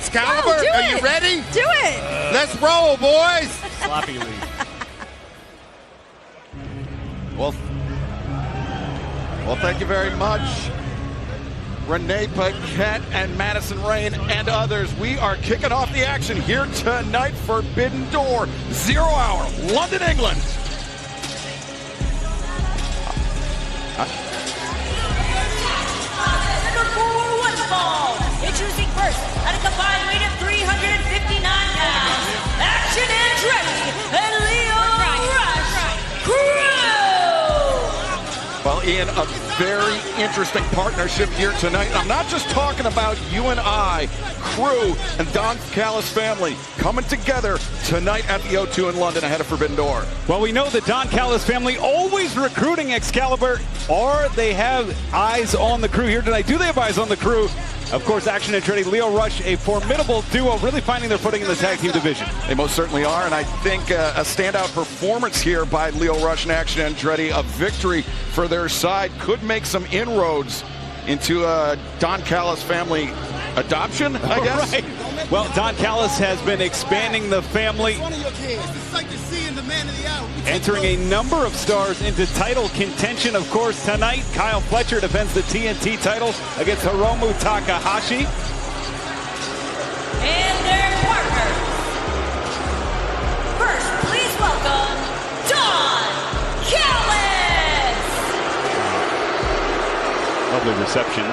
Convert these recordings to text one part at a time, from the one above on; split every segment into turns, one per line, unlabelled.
Excalibur,
Oh,
are you ready?
Do it.
Let's roll, boys.
Sloppy lead.
Well, thank you very much, Renee Paquette and Madison Rain and others. We are kicking off the action here tonight. Forbidden Door, 0 hour, London, England.
Introducing first, at a combined weight of 359 pounds, Action Andretti and Leo Rush Crew!
Well, Ian, a very interesting partnership here tonight. And I'm not just talking about you and I, Crew, and Don Callis Family coming together tonight at the O2 in London ahead of Forbidden Door.
Well, we know the Don Callis Family always recruiting Excalibur, or they have eyes on the Crew here tonight. Do they have eyes on the Crew? Of course, Action Andretti, Leo Rush, a formidable duo, really finding their footing in the tag team division.
They most certainly are, and I think a standout performance here by Leo Rush and Action Andretti, a victory for their side, could make some inroads into Don Callis Family adoption, I guess.
Right. Well, Don Callis has been expanding the family, entering a number of stars into title contention. Of course, tonight, Kyle Fletcher defends the TNT title against Hiromu Takahashi.
And their partners. First, please welcome Don Callis!
Lovely reception.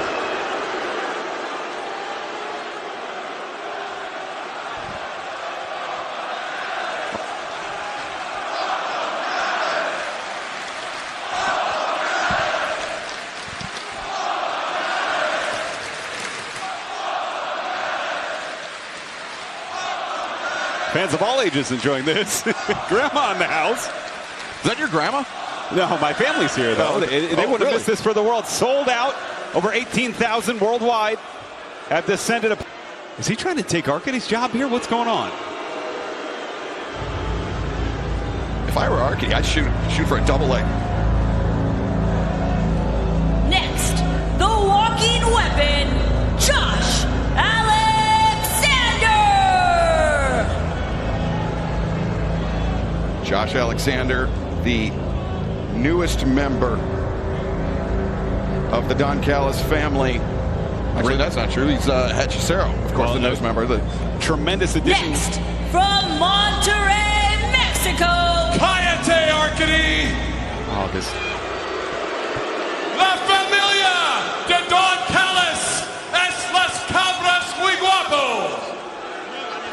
Fans of all ages enjoying this. Grandma in the house.
Is that your grandma?
No, my family's here, though.
Oh,
they wouldn't
really?
have missed this for the world. Sold out. Over 18,000 worldwide. Have descended up. Is he trying to take Arcady's job here? What's going on?
If I were Arcady, I'd shoot for a double leg.
Next, the walking weapon, Josh Alexander!
Josh Alexander, the newest member of the Don Callis family. Actually, that's not true. He's Hechicero, of course, the newest member. The
tremendous addition.
Next, from Monterrey, Mexico,
Cállate, Arcady!
Oh, this.
La familia de Don Callis es las cabras muy guapos.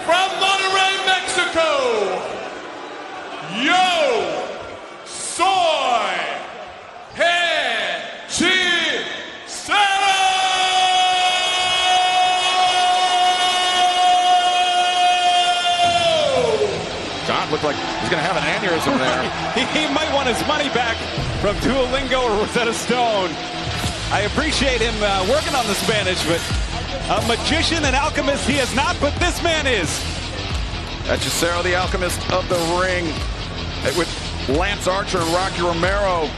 From Monterrey, Mexico, yo soy Hechicero!
John looked like he's going to have an aneurysm there.
He might want his money back from Duolingo or Rosetta Stone. I appreciate him working on the Spanish, but a magician and alchemist he is not, but this man is.
Hechicero, the alchemist of the ring, with Lance Archer and Rocky Romero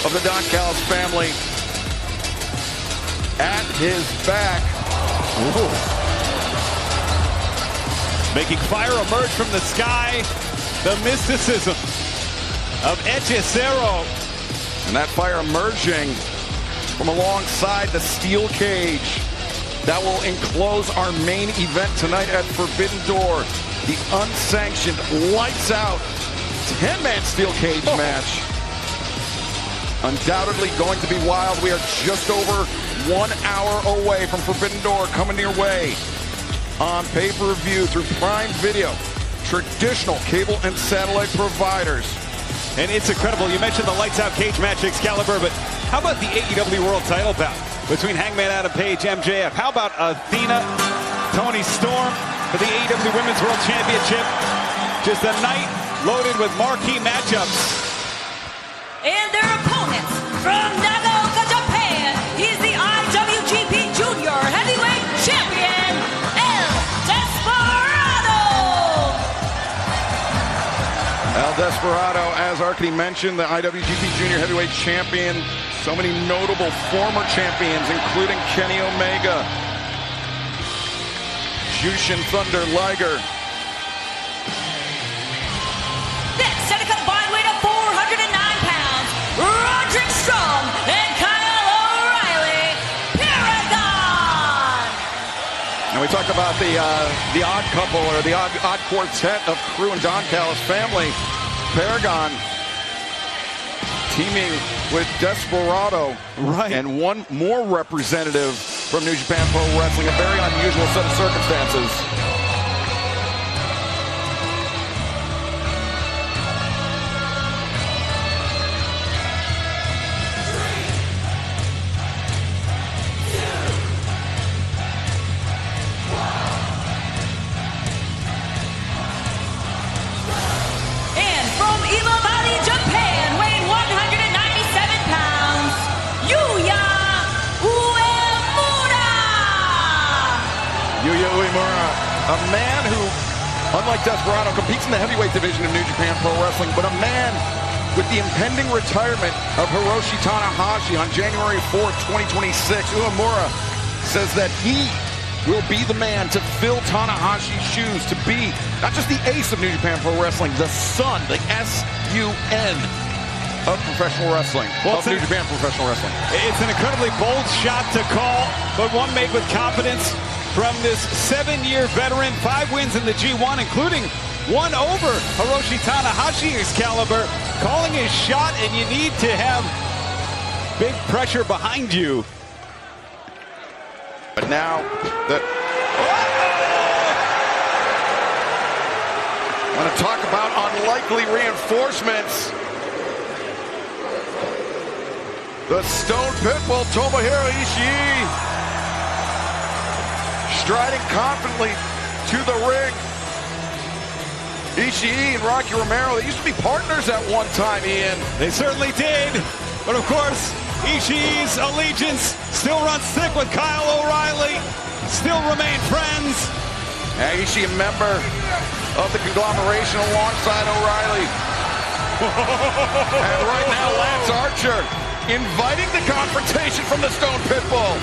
of the Don Callis family at his back.
Ooh. Making fire emerge from the sky. The mysticism of Hechicero.
And that fire emerging from alongside the steel cage that will enclose our main event tonight at Forbidden Door. The unsanctioned, lights out, 10-man steel cage match. Undoubtedly going to be wild. We are just over 1 hour away from Forbidden Door, coming your way on pay-per-view through Prime Video, traditional cable and satellite providers.
And it's incredible. You mentioned the lights out cage match, Excalibur, but how about the AEW World Title bout between Hangman Adam Page, MJF? How about Athena, Toni Storm for the AEW Women's World Championship? Just a night loaded with marquee matchups.
And their opponents from Nagaoka, Japan, he's the IWGP Junior Heavyweight Champion, El Desperado!
El Desperado, as Arcady mentioned, the IWGP Junior Heavyweight Champion. So many notable former champions, including Kenny Omega, Jushin Thunder Liger.
Next, at a combined weight of 409 pounds, Roderick Strong and Kyle O'Reilly, Paragon!
And we talked about the odd couple, or the odd quartet of crew and Don Callis Family. Paragon teaming with Desperado.
Right.
And one more representative from New Japan Pro Wrestling. A very unusual set of circumstances. Yuya Uemura, a man who, unlike Desperado, competes in the heavyweight division of New Japan Pro Wrestling, but a man with the impending retirement of Hiromu Takahashi on January 4th, 2026. Uemura says that he will be the man to fill Tanahashi's shoes, to be not just the ace of New Japan Pro Wrestling, the son, the S-U-N of professional wrestling, of New Japan Professional Wrestling.
It's an incredibly bold shot to call, but one made with confidence from this 7-year veteran. 5 wins in the G1, including one over Hiromu Takahashi Excalibur. Calling his shot, and you need to have big pressure behind you.
But now, I want to talk about unlikely reinforcements. The Stone Pitbull, Tomohiro Ishii, striding confidently to the ring. Ishii and Rocky Romero, they used to be partners at one time, Ian.
They certainly did. But of course, Ishii's allegiance still runs thick with Kyle O'Reilly. Still remain friends.
And Ishii, a member of the conglomeration alongside O'Reilly. And right now, Lance Archer inviting the confrontation from the Stone Pitbull.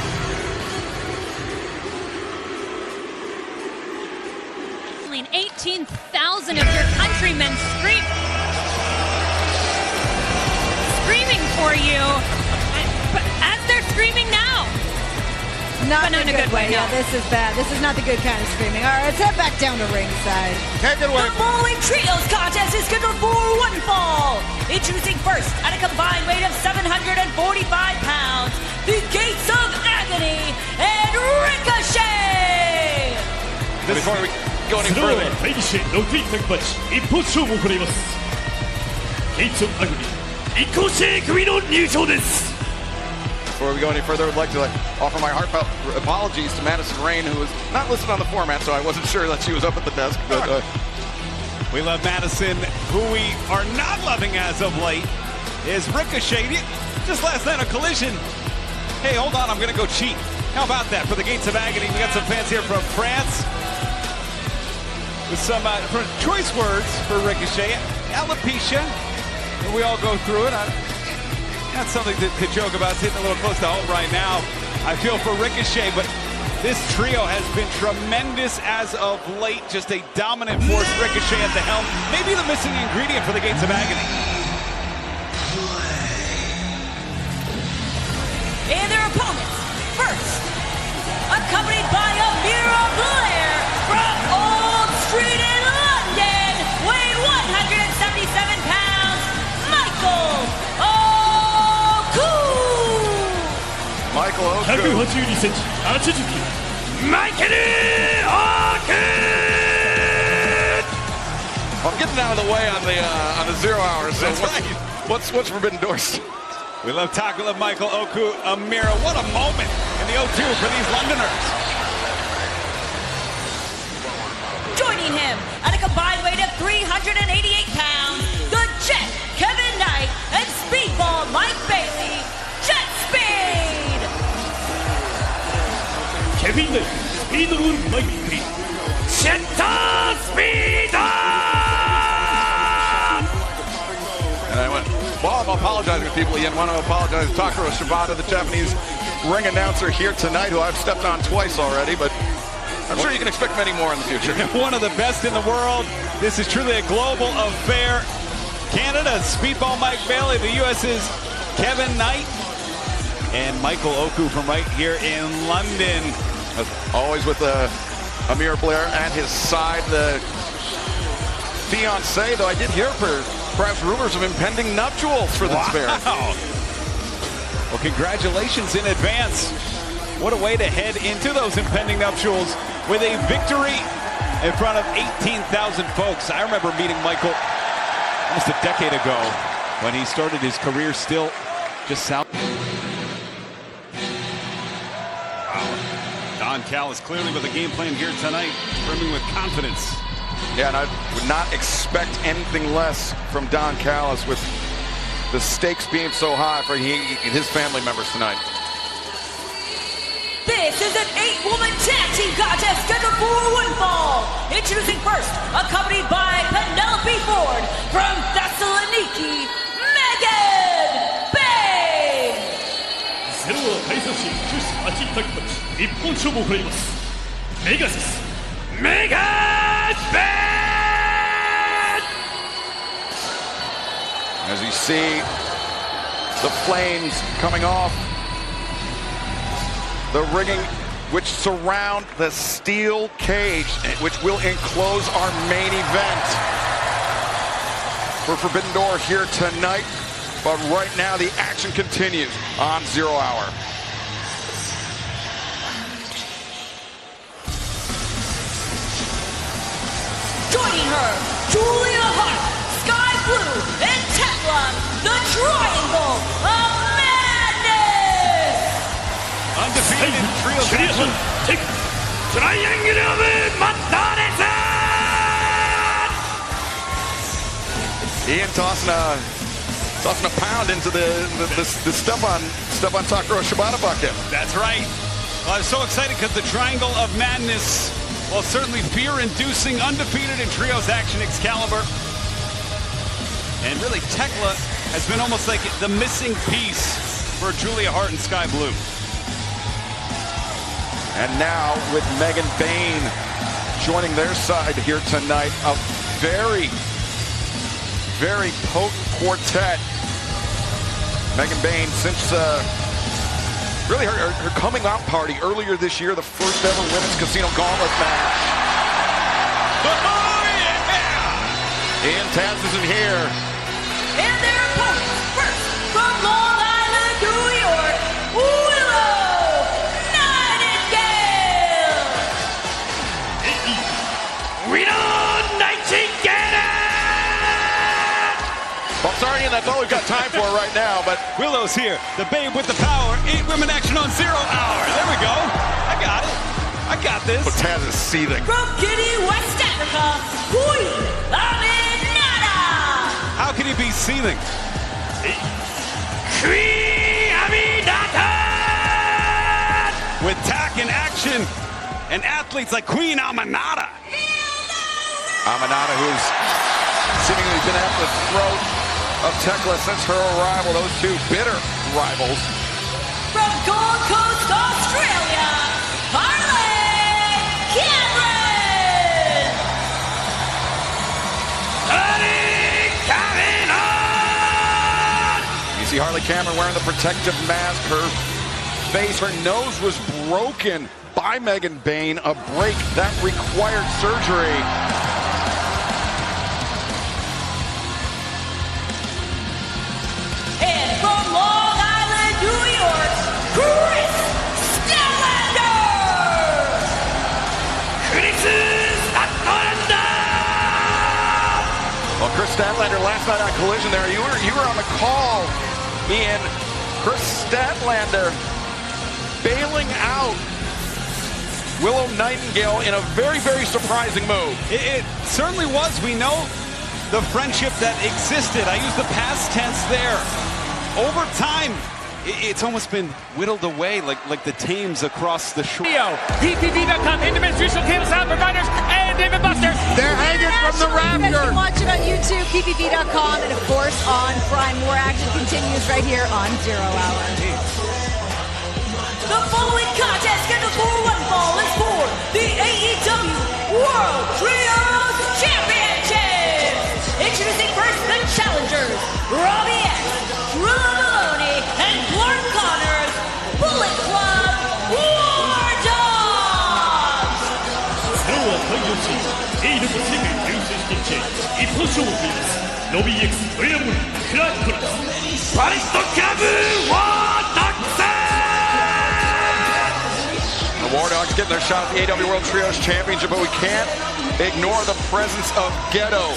18,000 of your countrymen screaming for you, as they're screaming now.
Not in a good way.
No.
Yeah, this is bad. This is not the good kind of screaming. All right, let's head back down to ringside.
The following trios contest is scheduled for one fall. Introducing first, at a combined weight of 745 pounds, the Gates of Agony and Ricochet.
Before we go any further, I'd like to offer my heartfelt apologies to Madison Rayne, who was not listed on the format, so I wasn't sure that she was up at the desk. But
we love Madison. Who we are not loving as of late is Ricochet. Just last night, a collision. Hey, hold on, I'm going to go cheat. How about that for the Gates of Agony? We got some fans here from France with some choice words for Ricochet. Alopecia. And we all go through it. Not something to joke about. It's hitting a little close to home right now. I feel for Ricochet, but this trio has been tremendous as of late. Just a dominant force. Ricochet at the helm. Maybe the missing ingredient for the Gates of Agony.
And their opponents, first, accompanied by Amira Blair from Old Street in London, weighing 177 pounds, Michael Oku.
Michael Oku.
182cm 80マイケル・オーク
I'm getting out of the way on the 0 hour. So
That's right.
What's Forbidden Doors?
We love talking with Michael Oku. Amira, what a moment in the O2 for these Londoners.
Joining him at a combined weight of 388 pounds, the Jet, Kevin Knight, and Speedball Mike Bailey, JetSpeed.
Kevin Knight, Speedball Mike Bailey, JetSpeed.
And I went, while I'm apologizing to people, Ian, I want to apologize to Takuro Shibata, the Japanese ring announcer here tonight, who I've stepped on twice already, but I'm sure you can expect many more in the future.
One of the best in the world. This is truly a global affair. Canada, Speedball Mike Bailey. The U.S.'s Kevin Knight. And Michael Oku from right here in London.
Always with Amira Blair at his side. The fiancé, though I did hear perhaps rumors of impending nuptials for this pair.
Well, congratulations in advance. What a way to head into those impending nuptials with a victory in front of 18,000 folks. I remember meeting Michael almost a decade ago when he started his career still just south. Don Callis clearly with a game plan here tonight, brimming with confidence.
Yeah, and I would not expect anything less from Don Callis with the stakes being so high for his family members tonight.
This is an 8-woman tag team contest scheduled for one fall. Introducing first, accompanied by Penelope Ford from Thessaloniki, Megan Bayne.
ゼロは開催し、女子アジタックマッチ日本勝負を行います。メガシス、メガベン。
As you see the flames coming off the rigging which surround the steel cage, which will enclose our main event for Forbidden Door here tonight. But right now the action continues on 0 Hour.
Joining her, Julia Hart, Sky Blue, and Tekla, the Triangle of Madness!
Undefeated in trios action.
Triangle of Madness!
Ian tossing a pound into the Stepan Sakura Shibata bucket.
That's right. Well, I was so excited because the Triangle of Madness, well, certainly fear-inducing, undefeated in trios action Excalibur. And really, Tekla has been almost like the missing piece for Julia Hart and Sky Blue.
And now with Megan Bayne joining their side here tonight, a very, very potent quartet. Megan Bayne, since really her coming out party earlier this year, the first ever women's casino gauntlet match.
Oh, yeah!
Ian Taz isn't here.
And their opponents, first from Long Island, New York, Willow Nightingale!
Willow Nightingale!
Well, sorry, Ian, that's all we've got time for right now, but
Willow's here, the babe with the power. 8 women action on 0 Hour. There we go. I got it. I got this.
but Taz is seething.
From Guinea, West Africa, Queen Aminata!
How can he be seething?
Queen Aminata!
With tack and action and athletes like Queen Aminata.
Aminata, who's seemingly been at the throat of Tekla since her arrival. Those two bitter rivals.
From Gold Coast, Australia, Harley Cameron!
You see Harley Cameron wearing the protective mask. Her face, her nose was broken by Megan Bayne, a break that required surgery.
And from Long Island, New York, Kris Statlander!
Kris Statlander!
Well, Kris Statlander last night on Collision there, you were on the call, Ian. Kris Statlander bailing out Willow Nightingale in a very, very surprising move.
It certainly was. We know the friendship that existed. I use the past tense there. Over time, it's almost been whittled away like the Thames across the shore.
PPV.com, individual cable sound providers, and David Busters.
They're hanging from the rafters. You can watch it on YouTube, PPV.com, and of course on Prime. More action continues right here on 0 Hour.
The following contest scheduled for one fall is for the AEW World Trios Championships. Introducing first the challengers, Robbie X, Drilla Maloney, and Clark Connors, Bullet Club War Dogs.
それは対応し、AEW世界流星式チェンジ、一本勝負を見ます。ロビー X、トイラムリ、クラークコラス、パリストキャブ、ワードックス
The War Dogs getting their shot at the AEW World Trios Championship, but we can't ignore the presence of Gedo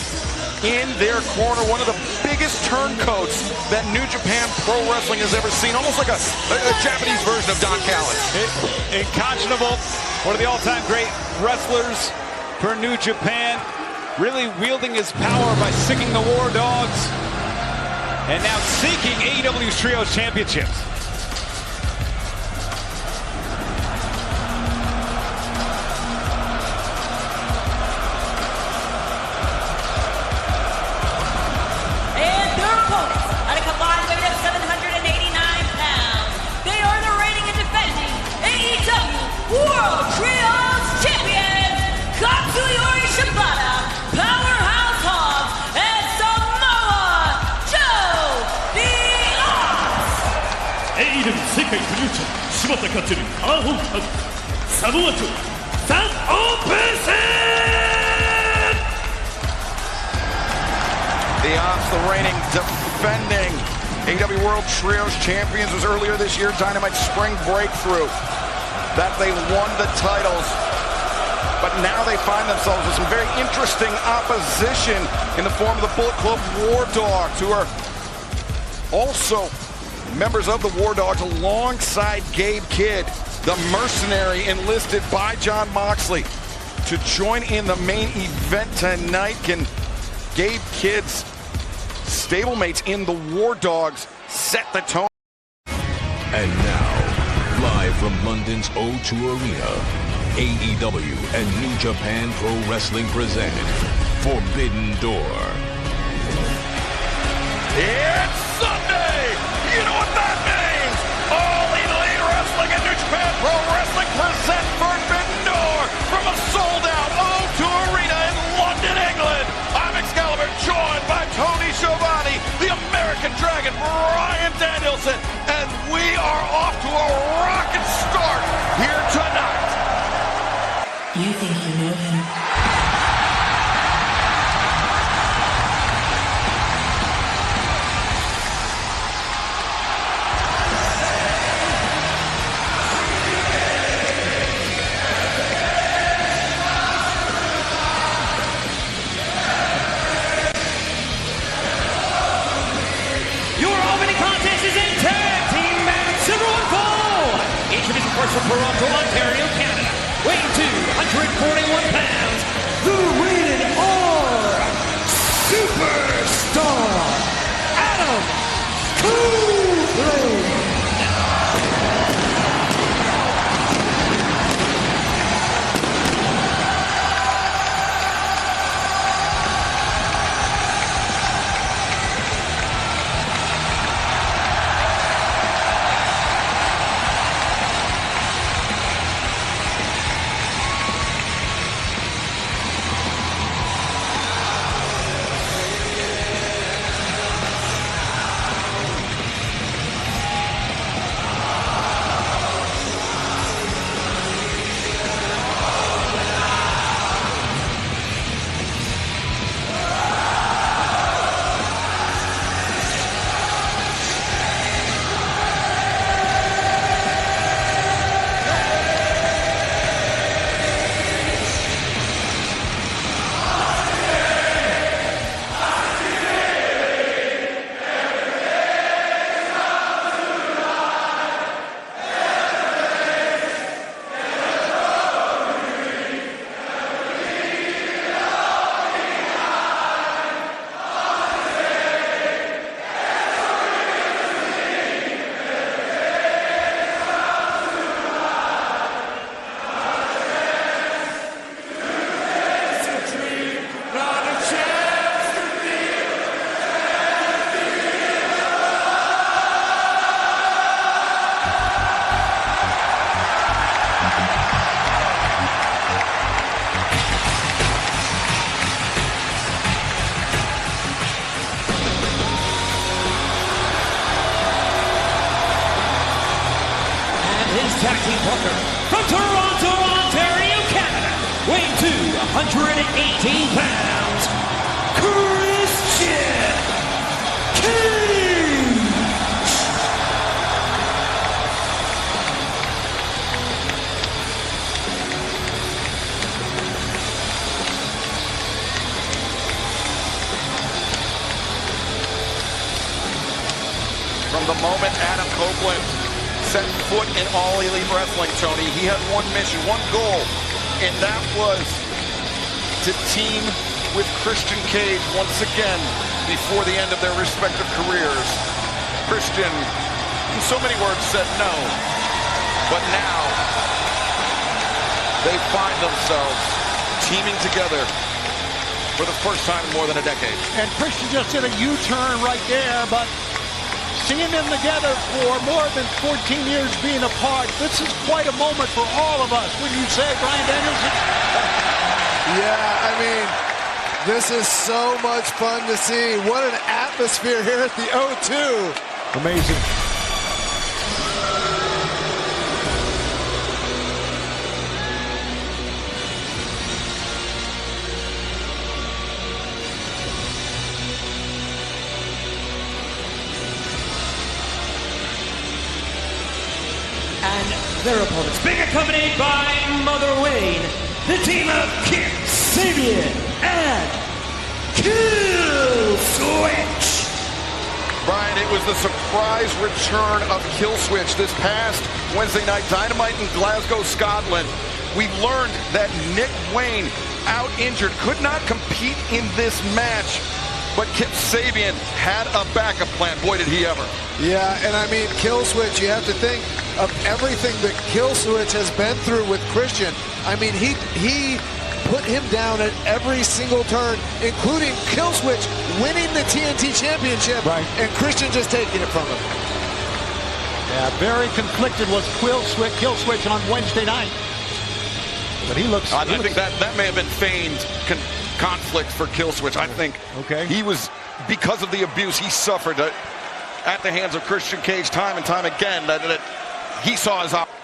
in their corner, one of the biggest turncoats that New Japan Pro Wrestling has ever seen, almost like a Japanese version of Don Callis.
Inconscionable, one of the all-time great wrestlers for New Japan, really wielding his power by sicking the War Dogs, and now seeking AEW's Trios Championships.
World Trios Champions, Katsuyori Shibata, Powerhouse Hobbs, and Samoa Joe, the Opps.
AEW 世界トリオチャン柴田勝アーホンハグサモアジョザ・オープン戦
The Opps, the reigning, defending AEW World Trios Champions, was earlier this year Dynamite Spring Breakthrough that they won the titles, but now they find themselves with some very interesting opposition in the form of the Bullet Club War Dogs, who are also members of the War Dogs alongside Gabe Kidd, the mercenary enlisted by Jon Moxley to join in the main event tonight. Can Gabe Kidd's stablemates in the War Dogs set the tone?
And now, live from London's O2 Arena, AEW and New Japan Pro Wrestling present Forbidden Door.
It's Sunday! You know what that means! All Elite Wrestling and New Japan Pro Wrestling present Forbidden Door from a sold-out O2 Arena in London, England. I'm Excalibur, joined by Tony Schiavone, the American Dragon, Bryan Danielson, and we are off to a rocket start here tonight.
You think you know him?
From Toronto, Ontario, Canada, weighing 241 pounds, the Rated R Superstar, Adam Copeland. 118 pounds, Christian Cage.
From the moment Adam Copeland set foot in All Elite Wrestling, Tony, he had one mission, one goal, and that was to team with Christian Cage once again before the end of their respective careers. Christian, in so many words, said no, but now they find themselves teaming together for the first time in more than a decade.
And Christian just did a U-turn right there, but seeing them together for more than 14 years being apart, this is quite a moment for all of us, wouldn't you say, Brian Danielson?
Yeah, I mean, this is so much fun to see. What an atmosphere here at the O2.
Amazing.
And their opponents, being accompanied by Mother Wayne, the team of Kris Statlander and Killswitch.
Brian, it was the surprise return of Killswitch this past Wednesday night Dynamite in Glasgow, Scotland. We learned that Nick Wayne, out injured, could not compete in this match, but Kip Sabian had a backup plan. Boy, did he ever.
Yeah, and I mean, Killswitch, you have to think of everything that Killswitch has been through with Christian. I mean, he put him down at every single turn, including Killswitch winning the TNT Championship,
right,
and Christian just taking it from him.
Yeah, very conflicted was Killswitch on Wednesday night. But he looks...
I think that may have been feigned conflict for Killswitch. I think he was, because of the abuse he suffered at the hands of Christian Cage time and time again, that he saw his opportunity.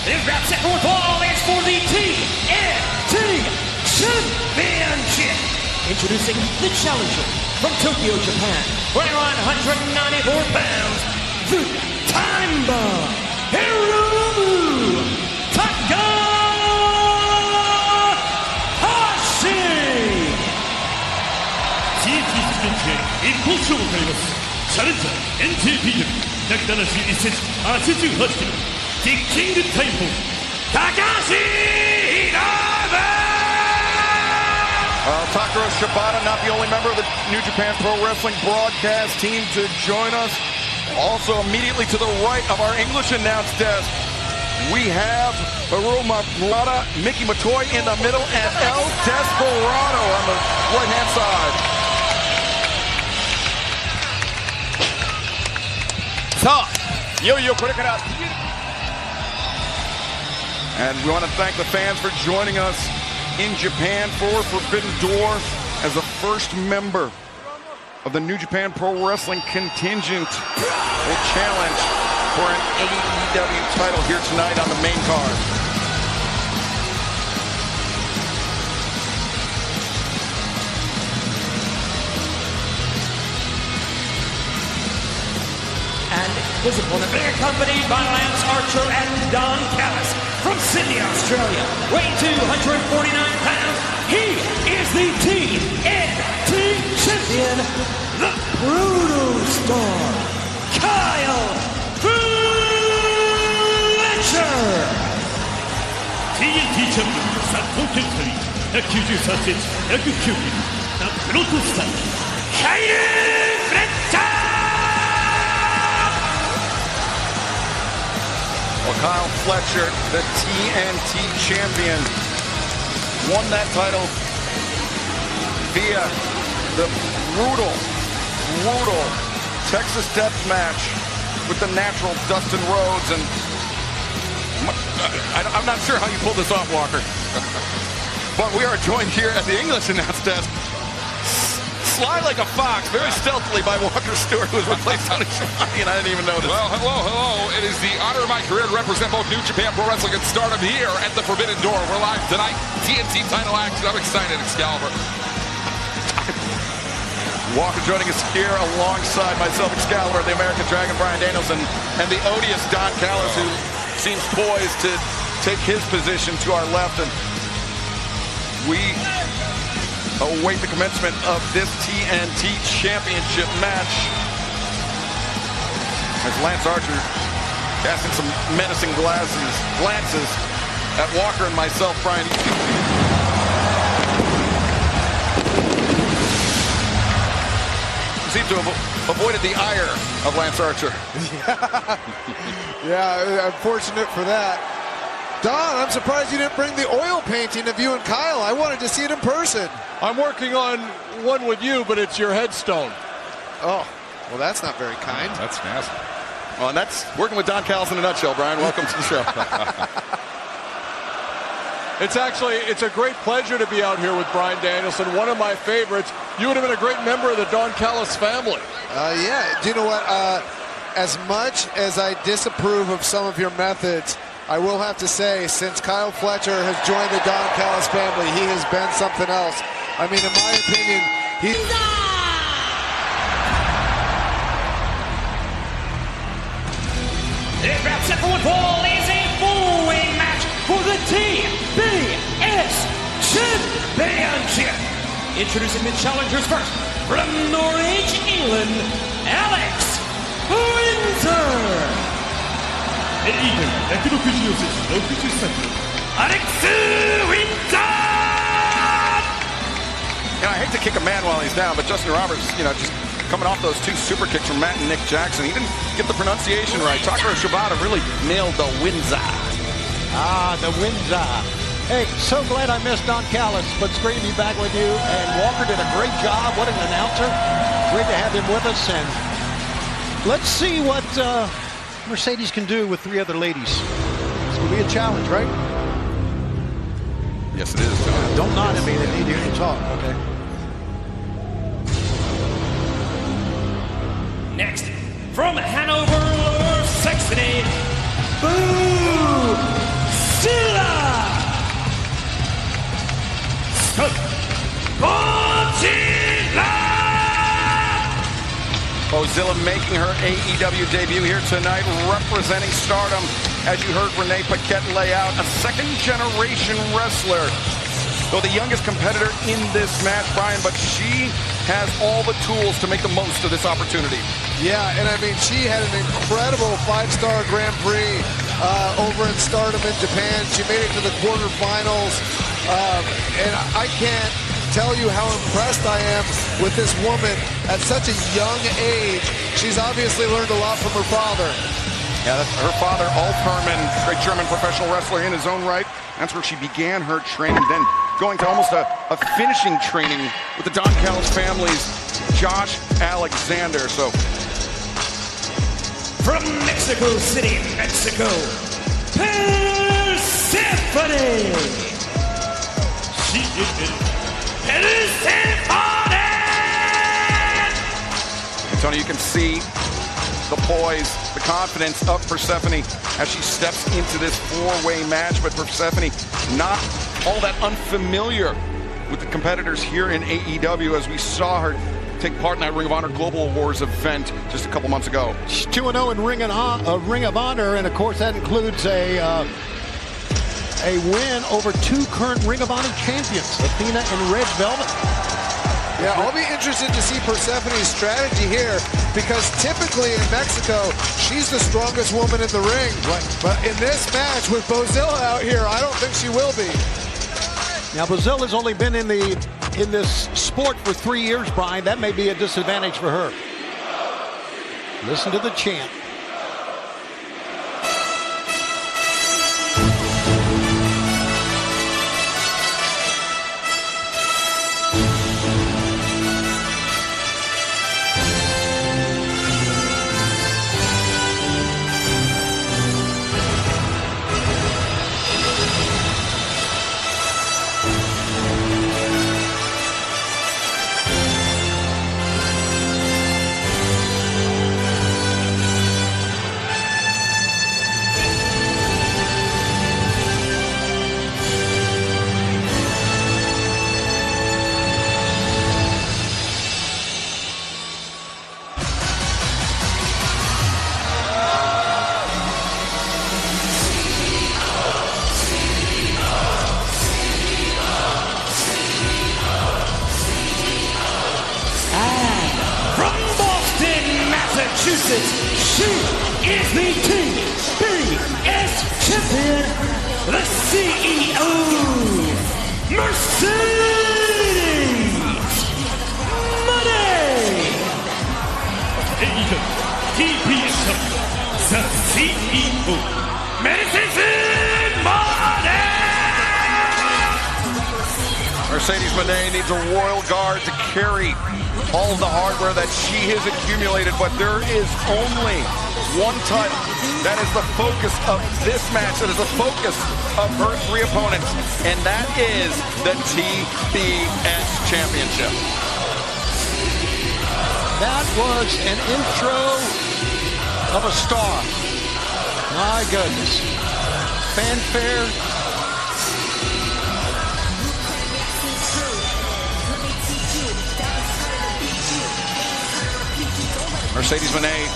This rap second ball is for the TNT Championship. Introducing the challenger from Tokyo, Japan, weighing 194 pounds, the Time Bomb, Hiromu Takahashi.
TNT 出現一本勝負をかります。チャレンジャー NJPW 171センチ88キロ。The King of Time, Takahashi Hiromu!
Takara Shibata, not the only member of the New Japan Pro Wrestling broadcast team to join us. Also, immediately to the right of our English announce desk, we have Murata, Mickey Matoy in the middle, and El Desperado on the right-hand side. And we want to thank the fans for joining us in Japan for Forbidden Door as the first member of the New Japan Pro Wrestling contingent will challenge for an AEW title here tonight on the main card.
And his opponent, being accompanied by Lance Archer and Don Callis from Sydney, Australia, weighing 249 pounds. He is the TNT champion, the Brutal Star, Kyle Fletcher.
TNT チャンピオン殺到現在193センチ109キロザ・プロトスターカイル・フレッチャー。
Well, Kyle Fletcher, the TNT champion, won that title via the brutal Texas death match with the natural Dustin Rhodes. And I'm not sure how you pulled this off, Walker. But we are joined here at the English announce desk, Sly like a fox, very stealthily by Walker Stewart, who has replaced Tony Schiavone, and I didn't even notice.
Well, hello. It is the honor of my career to represent both New Japan Pro Wrestling and Stardom here at the Forbidden Door. We're live tonight, TNT title action. I'm excited, Excalibur.
Walker joining us here alongside myself, Excalibur, the American Dragon, Bryan Danielson, and the odious Don Callis, who seems poised to take his position to our left. And we await the commencement of this TNT Championship match as Lance Archer casting some menacing glances at Walker and myself, Bryan. You seem to have avoided the ire of Lance Archer.
Yeah, unfortunate for that. Don, I'm surprised you didn't bring the oil painting of you and Kyle. I wanted to see it in person.
I'm working on one with you, but it's your headstone.
Oh, well, that's not very kind.
That's nasty.
Well, and that's working with Don Callis in a nutshell, Bryan. Welcome to the show.
It's a great pleasure to be out here with Bryan Danielson, one of my favorites. You would have been a great member of the Don Callis family.
Yeah, do you know what? As much as I disapprove of some of your methods, I will have to say, since Kyle Fletcher has joined the Don Callis family, he has been something else. I mean, in my opinion,
This round set for one fall is a four-way match for the TBS Championship. Introducing the challengers first, from Norwich, England, Alex Windsor.
AEW 160センチ
Alex Windsor!
And I hate to kick a man while he's down, but Justin Roberts, just coming off those two super kicks from Matt and Nick Jackson. He didn't get the pronunciation right. Takara Shibata really nailed the Windsor.
The Windsor. Hey, so glad I missed Don Callis, but it's great to be back with you. And Walker did a great job. What an announcer. Great to have him with us. And let's see what Mercedes can do with three other ladies. It's going to be a challenge, right?
Yes, it is, John.
Don't nod at me. They need to hear you talk, okay?
Next, from Hanover, Saxony, Bozilla!
Bozilla making her AEW debut here tonight, representing Stardom. As you heard Renee Paquette lay out, a second-generation wrestler. Though the youngest competitor in this match, Bryan, but she has all the tools to make the most of this opportunity.
Yeah, and I mean, she had an incredible 5-star Grand Prix over in Stardom in Japan. She made it to the quarterfinals, and I can't tell you how impressed I am with this woman at such a young age. She's obviously learned a lot from her father.
Yeah, that's her father, Ulf Hermann, great German professional wrestler in his own right. That's where she began her training, then going to almost a finishing training with the Don Callis family's Josh Alexander. So,
from Mexico City, Mexico, Persephone!
She is
Persephone!
and Tony, you can see the poise, the confidence of Persephone as she steps into this four-way match. But Persephone not all that unfamiliar with the competitors here in AEW, as we saw her take part in that Ring of Honor Global Wars event just a couple months ago.
She's 2-0 in Ring of Honor, and of course that includes a win over two current Ring of Honor champions, Athena and Red Velvet.
Yeah, I'll be interested to see Persephone's strategy here, because typically in Mexico, she's the strongest woman in the ring.
Right.
But in this match with Bozilla out here, I don't think she will be.
Now, Bozilla's only been in this sport for 3 years, Bryan. That may be a disadvantage for her. Listen to the chant.
Massachusetts, she is the TBS champion, the CEO, Mercedes Mone. AEW TBS champion, the CEO, Mercedes Mone.
Mercedes Mone needs a royal guard to carry all of the hardware that she has accumulated, but there is only one title that is the focus of this match, that is the focus of her three opponents, and that is the TBS Championship.
That was an intro of a star. My goodness. Fanfare.
Mercedes Mone,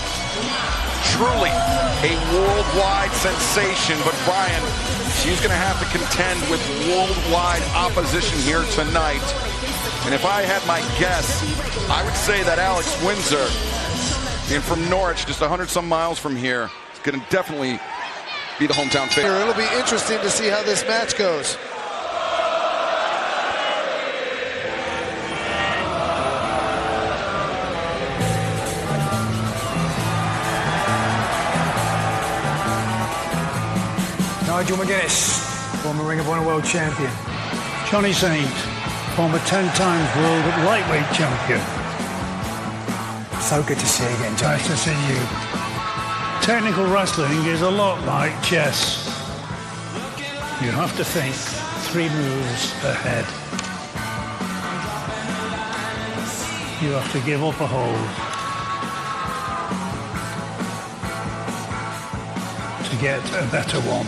truly a worldwide sensation, but Brian, she's going to have to contend with worldwide opposition here tonight. And if I had my guess, I would say that Alex Windsor, being from Norwich, just 100-some miles from here, is going to definitely be the hometown favorite.
It'll be interesting to see how this match goes.
Nigel McGuinness, former Ring of Honor World Champion.
Johnny Saint, former 10 times World Lightweight Champion.
So good to see you again, Johnny.
Nice to see you. Technical wrestling is a lot like chess. You have to think 3 moves ahead. You have to give up a hold to get a better one.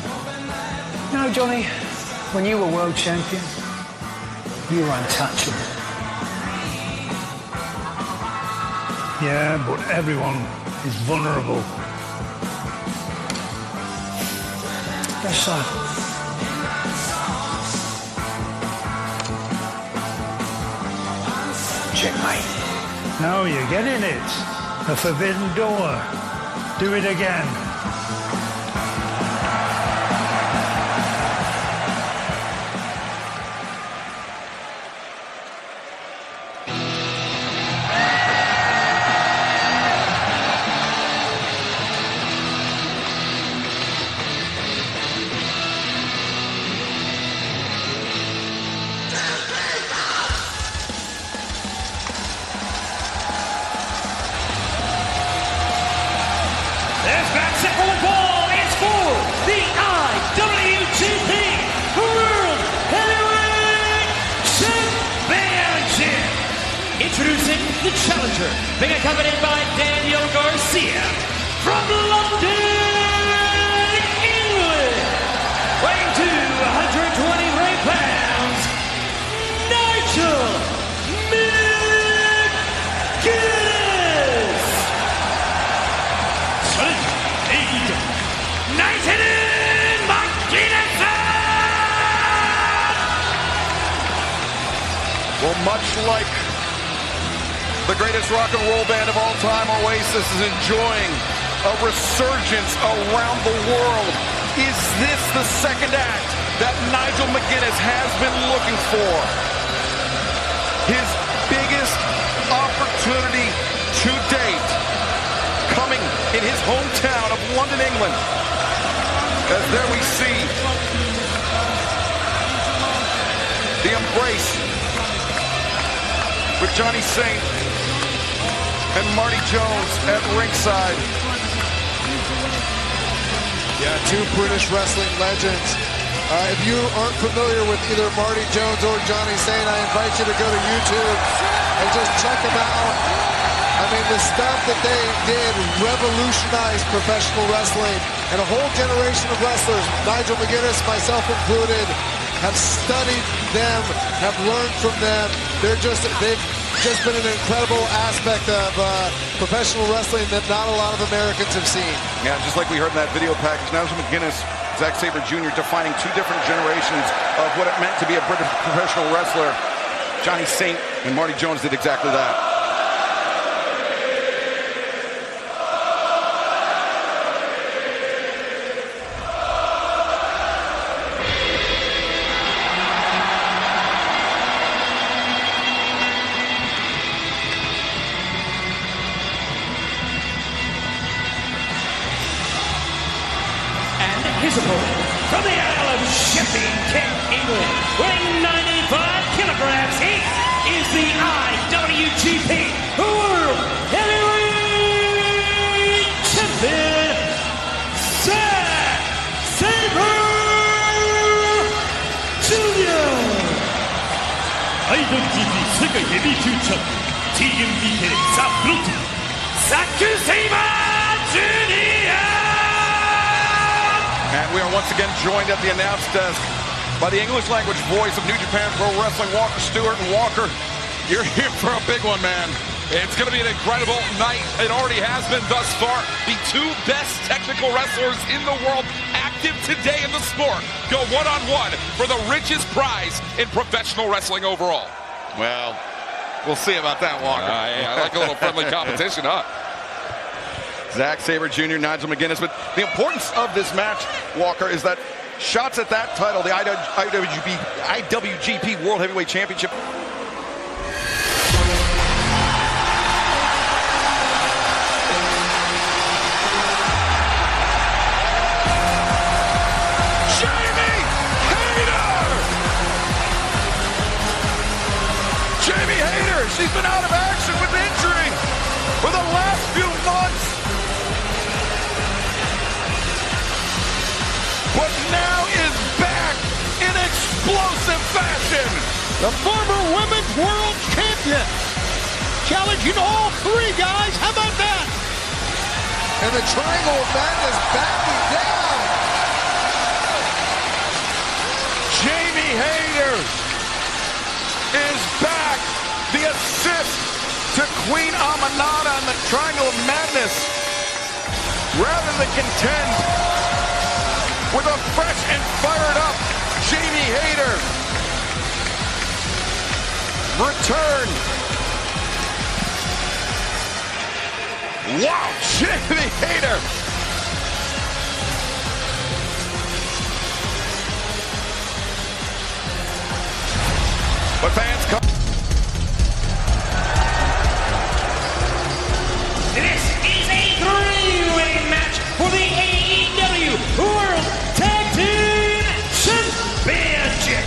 You know, Johnny, when you were world champion, you were untouchable.
Yeah, but everyone is vulnerable.
That's so. Checkmate.
Now you're getting it. The forbidden door. Do it again.
Introducing the challenger, being accompanied by Daniel Garcia from London, England, weighing 223 pounds, Nigel McGuinness. Challenger, AEW, Nigel McGuinness.
Well, much like the greatest rock and roll band of all time, Oasis is enjoying a resurgence around the world. Is this the second act that Nigel McGuinness has been looking for? His biggest opportunity to date, coming in his hometown of London, England. As there we see the embrace with Johnny Saint and Marty Jones at ringside.
Yeah, 2 British wrestling legends. If you aren't familiar with either Marty Jones or Johnny Saint, I invite you to go to YouTube and just check them out. I mean, the stuff that they did revolutionized professional wrestling, and a whole generation of wrestlers, Nigel McGuinness, myself included, have studied them, have learned from them. They've just been an incredible aspect of professional wrestling that not a lot of Americans have seen.
Yeah, just like we heard in that video package, Nigel McGuinness, Zack Sabre Jr. defining 2 different generations of what it meant to be a British professional wrestler. Johnny Saint and Marty Jones did exactly that.
his opponent from the Isle of Sheffield, Kent, England, weighing 95 kilograms, he is the IWGP World Heavyweight Champion, Zack Sabre Jr.
IWGP 世界ヘビー級チャンピオン TMDK ザ・ブロックザック・セイバージュニア
And we are once again joined at the announce desk by the English language voice of New Japan Pro Wrestling, Walker Stewart. And Walker, you're here for a big one, man. It's going to be an incredible night. It already has been thus far. The two best technical wrestlers in the world active today in the sport go one-on-one for the richest prize in professional wrestling overall. Well, we'll see about that, Walker. I like a little friendly competition, huh? Zack Sabre Jr., Nigel McGuinness. But the importance of this match, Walker, is that shots at that title, the IWGP World Heavyweight Championship. She's been out of action with injury for the last few months. But now is back in explosive fashion.
The former Women's World Champion. Challenging all three guys. How about that?
And the Triangle of Madness backing down.
Jamie Hayter is back. The assist to Queen Aminata and the Triangle of Madness. Rather than contend with a fresh and fired up Jamie Hayter. Return. Wow, Jamie Hayter. But fans come.
This is a three-way match for the AEW World Tag Team Championship.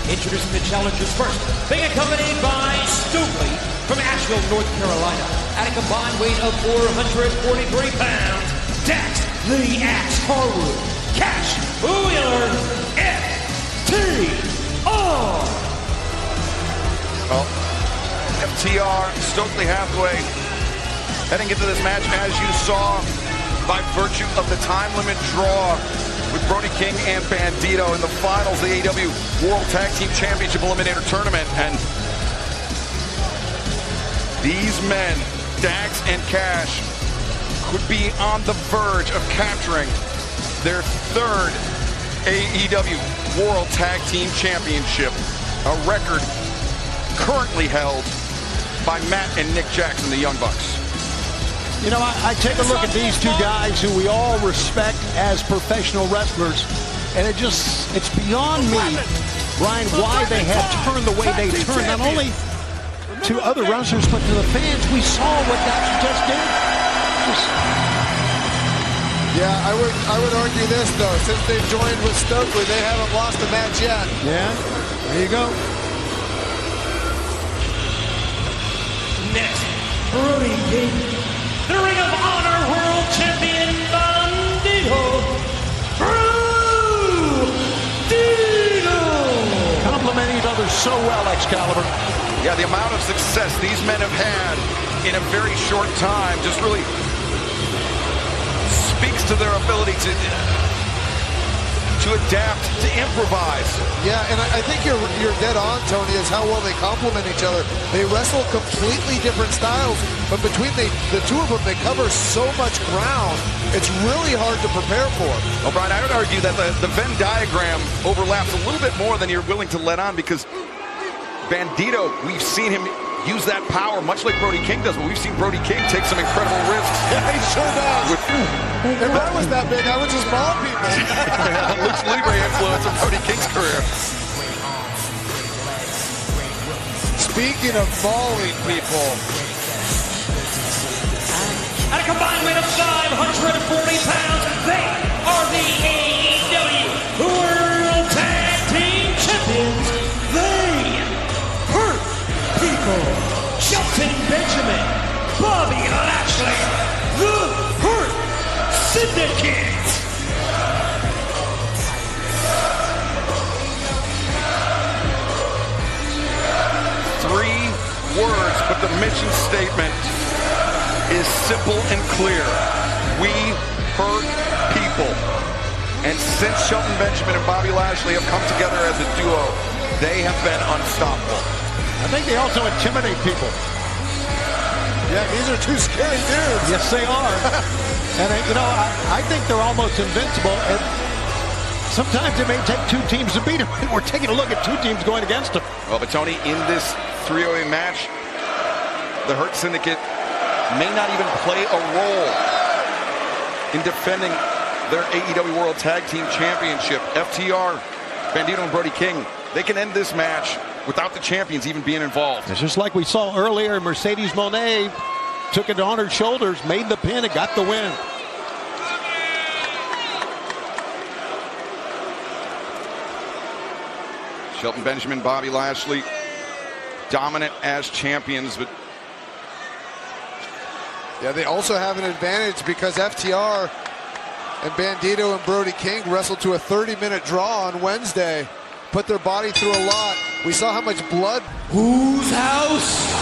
Introducing the challengers first, being accompanied by Stokely from Asheville, North Carolina, at a combined weight of 443 pounds. Dax the Axe Harwood, Cash Wheeler, FTR.
Well, FTR, Stokely Hathaway, heading into this match, as you saw, by virtue of the time limit draw with Brody King and Bandito in the finals, the AEW World Tag Team Championship Eliminator Tournament. And these men, Dax and Cash, could be on the verge of capturing their third AEW World Tag Team Championship, a record currently held by Matt and Nick Jackson, the Young Bucks.
You know, I take a look at these two guys who we all respect as professional wrestlers, and it's beyond me, Brian, why they have turned the way they turned, not only to other wrestlers, but to the fans. We saw what that just did.
Yeah, I would argue this, though. Since they've joined with Stokely, they haven't lost a match yet.
Yeah, there you go.
Next, Brody King, the Ring of Honor World Champion Bandito.
Complimenting each other so well, Excalibur.
Yeah, the amount of success these men have had in a very short time just really speaks to their ability to adapt, to improvise.
Yeah, and I think you're dead on, Tony, is how well they complement each other. They wrestle completely different styles, but between the two of them, they cover so much ground, it's really hard to prepare for.
Well, Brian, I would argue that the Venn diagram overlaps a little bit more than you're willing to let on, because Bandito, we've seen him use that power much like Brody King does, but we've seen Brody King take some incredible risks.
Yeah, he sure does. If I was that big, I would just maul people.
Lucha Libre influence of Brody King's career.
Speaking of mauling people.
At a combined weight of 540 pounds, they are the AEW
Syndicate.
3 words, but the mission statement is simple and clear. We hurt people. And since Shelton Benjamin and Bobby Lashley have come together as a duo, they have been unstoppable.
I think they also intimidate people.
Yeah, these are 2 scary dudes.
Yes, they are. And, you know, I think they're almost invincible. And sometimes it may take 2 teams to beat them. We're taking a look at 2 teams going against them.
Well, but Tony, in this 3-way match, the Hurt Syndicate may not even play a role in defending their AEW World Tag Team Championship. FTR, Bandito and Brody King, they can end this match without the champions even being involved.
It's just like we saw earlier, Mercedes Moné took it on her shoulders, made the pin, and got the win.
Shelton Benjamin, Bobby Lashley, dominant as champions, but
yeah, they also have an advantage because FTR and Bandito and Brody King wrestled to a 30-minute draw on Wednesday. Put their body through a lot. We saw how much blood.
Whose house?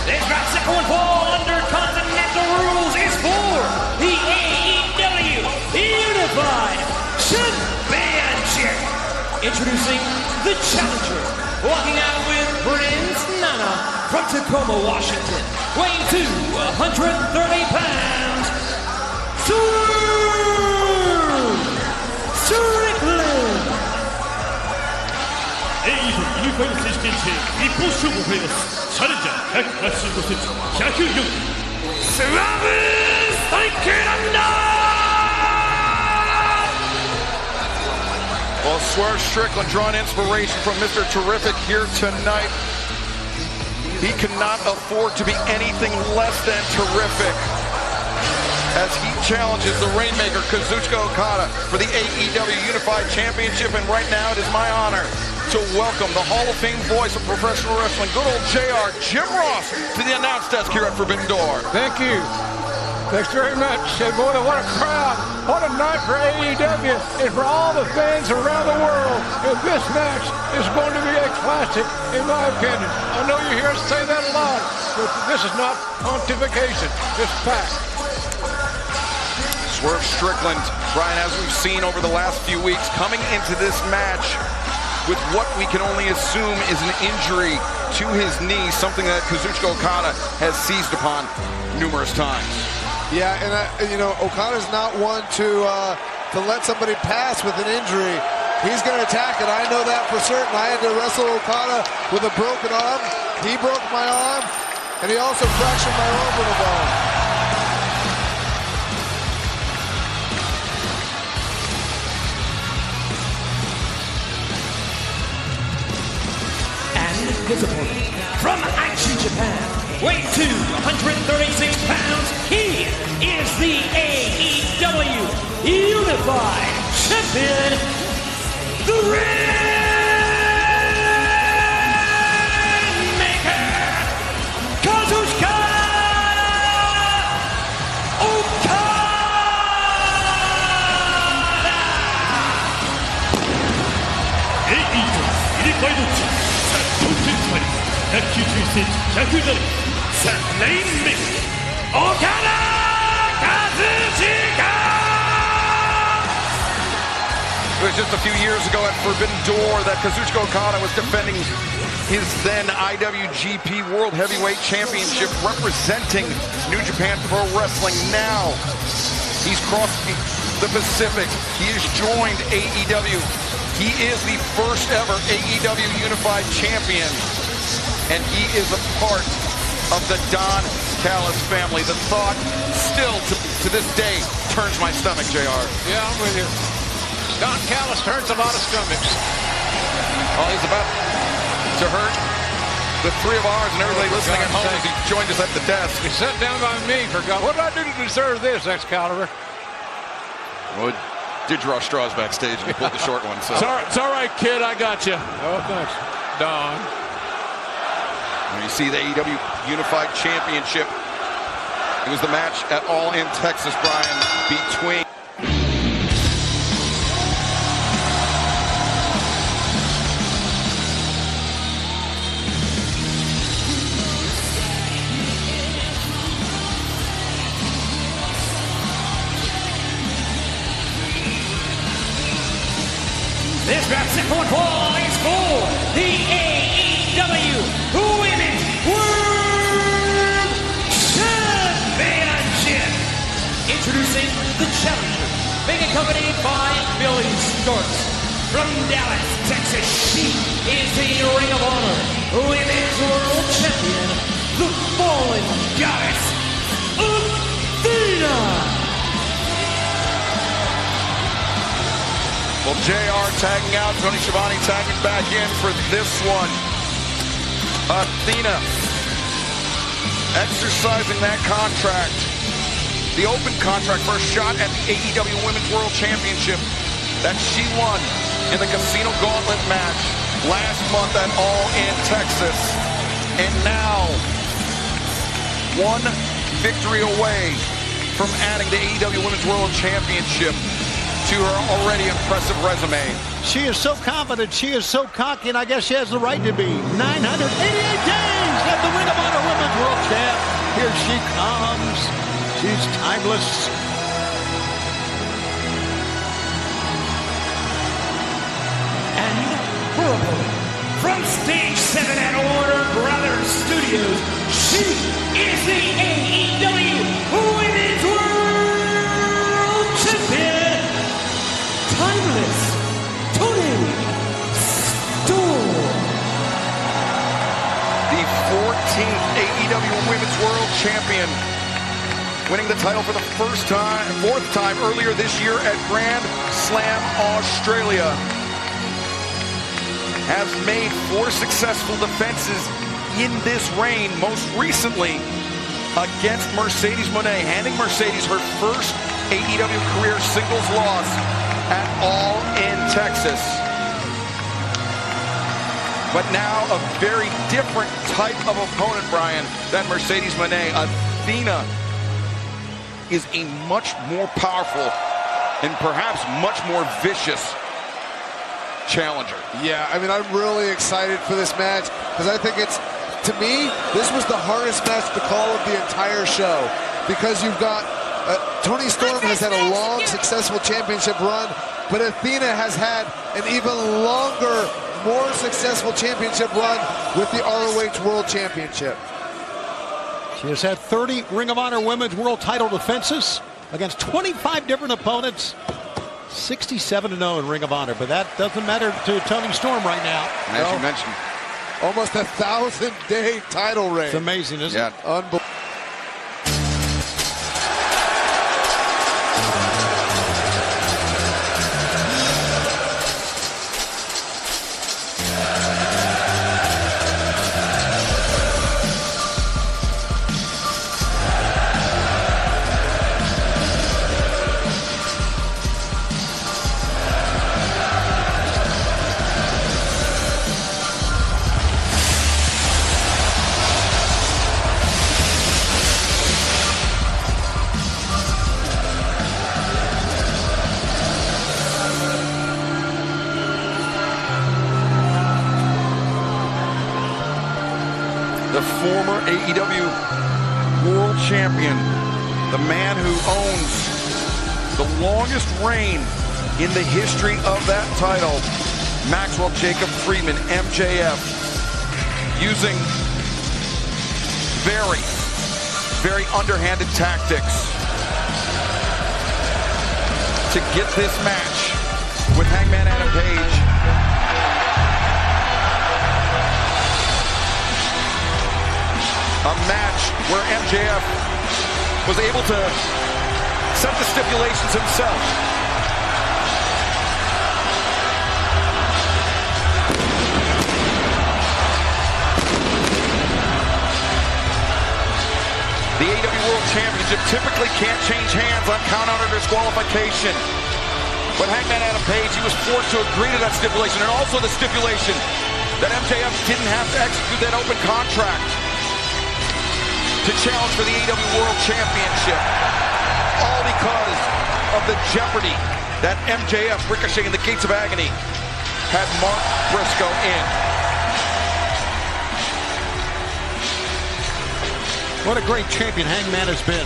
This match going for under continental rules is for the AEW Unified Championship. Introducing the challenger, walking out with Prince Nana from Tacoma, Washington, weighing 230 pounds, Strickland.
AEW ユニファイド選手権制日本勝負を増えますチャレンジャー185センチ104
スラブスタイクランダー
well, Swerve Strickland drawing inspiration from Mr. Terrific here tonight. He cannot afford to be anything less than terrific as he challenges the Rainmaker Kazuchika Okada for the AEW Unified Championship. And right now it is my honor to welcome the Hall of Fame voice of professional wrestling, good old JR, Jim Ross, to the announce desk here at Forbidden Door.
Thank you. Thanks very much. And boy, what a crowd. What a night for AEW and for all the fans around the world. And this match is going to be a classic, in my opinion. I know you hear us say that a lot, but this is not pontification. It's fact.
Swerve Strickland, Brian, as we've seen over the last few weeks, coming into this match with what we can only assume is an injury to his knee, something that Kazuchika Okada has seized upon numerous times.
Yeah, and you know, Okada's not one to let somebody pass with an injury. He's going to attack it. I know that for certain. I had to wrestle Okada with a broken arm. He broke my arm, and he also fractured my orbital bone.
His opponent from Aichi, Japan, weighing 236 pounds, he is the AEW Unified Champion, the Rainmaker, Kazuchika Okada.
AEW Unified 191センチ107ザ・レインメイク
岡田和親
It was just a few years ago at Forbidden Door that Kazuchika Okada was defending his then IWGP World Heavyweight Championship, representing New Japan Pro Wrestling. Now he's crossed the Pacific. He has joined AEW. He is the first ever AEW Unified Champion, and he is a part of the Don Callis family. The thought still to this day turns my stomach, JR.
Yeah, I'm with you. Don Callis turns a lot of stomachs.
Oh, he's about to hurt the three of ours and everybody listening at home as he joined us at the desk.
He sat down by me, forgot. What did I do to deserve this, Excalibur?
Well, did draw straws backstage and you pulled the short one. So.
It's all right, kid. I got you.
Oh, thanks, Don.
And you see the AEW Unified Championship. It was the match at All In Texas, Brian, between...
This match set for one is for the AEW Women's World Championship. Introducing the challenger, being accompanied by Billy Starks. From Dallas, Texas, she is the Ring of Honor Women's World Champion, the Fallen Goddess, Athena.
Well, JR tagging out, Tony Schiavone tagging back in for this one. Athena exercising that contract, the open contract for a shot at the AEW Women's World Championship that she won in the Casino Gauntlet match last month at All In Texas. And now, one victory away from adding the AEW Women's World Championship to her already impressive resume.
She is so confident, she is so cocky, and I guess she has the right to be. 988 days at the Ring of Honor Women's World Champ. Here she comes. She's timeless.
And her opponent, from Stage 7 at Warner Brothers Studios, she is the AEW Women's World Champion. Timeless Toni Storm.
The 14th AEW Women's World Champion, winning the title for the fourth time earlier this year at Grand Slam Australia. Has made 4 successful defenses in this reign, most recently against Mercedes Mone, handing Mercedes her first AEW career singles loss at All In Texas. But now a very different type of opponent, Brian, than Mercedes Mone. Athena is a much more powerful and perhaps much more vicious challenger.
Yeah, I mean, I'm really excited for this match because I think it's, to me, this was the hardest match to call of the entire show because you've got Toni Storm has had a long, successful championship run, but Athena has had an even longer, more successful championship run with the ROH World Championship.
She has had 30 Ring of Honor Women's World title defenses against 25 different opponents. 67-0 in Ring of Honor, but that doesn't matter to Toni Storm right now.
As you mentioned,
almost a 1,000-day title reign.
It's amazing, isn't it?
Unbelievable.
the former AEW World Champion, the man who owns the longest reign in the history of that title, Maxwell Jacob Friedman, MJF, using very, very underhanded tactics to get this match with Hangman Adam Page. A match where MJF was able to set the stipulations himself. The AEW World Championship typically can't change hands on count out or disqualification. But Hangman Adam Page, he was forced to agree to that stipulation, and also the stipulation that MJF didn't have to execute that open contract to challenge for the AEW World Championship. All because of the jeopardy that MJF, Ricochet, and the Gates of Agony had Mark Briscoe in.
What a great champion Hangman has been.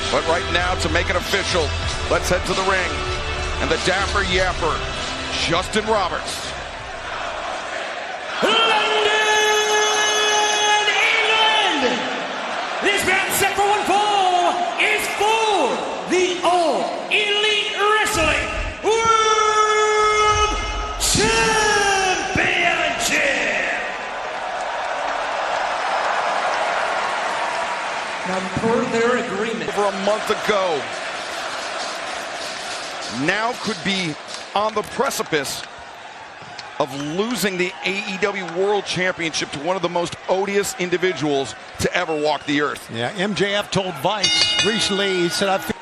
But right now, to make it official, let's head to the ring. And the Dapper Yapper, Justin Roberts.
London, England! This match set for one fall is for the All Elite Wrestling World Championship! Now, per their agreement,
over a month ago, now could be on the precipice of losing the AEW World Championship to one of the most odious individuals to ever walk the earth.
Yeah, MJF told Vice recently, he said, I feel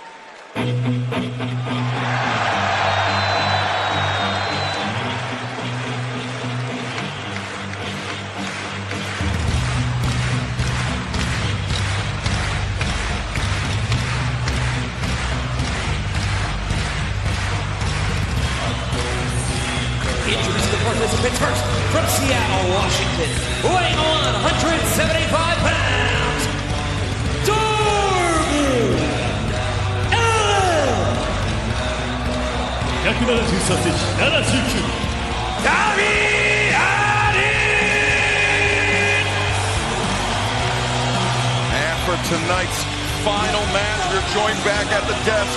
participants first from Seattle, Washington, weighing on 175 pounds, Darby Allin!
173cm79
Darby Allin!
And for tonight's final match, we're joined back at the desk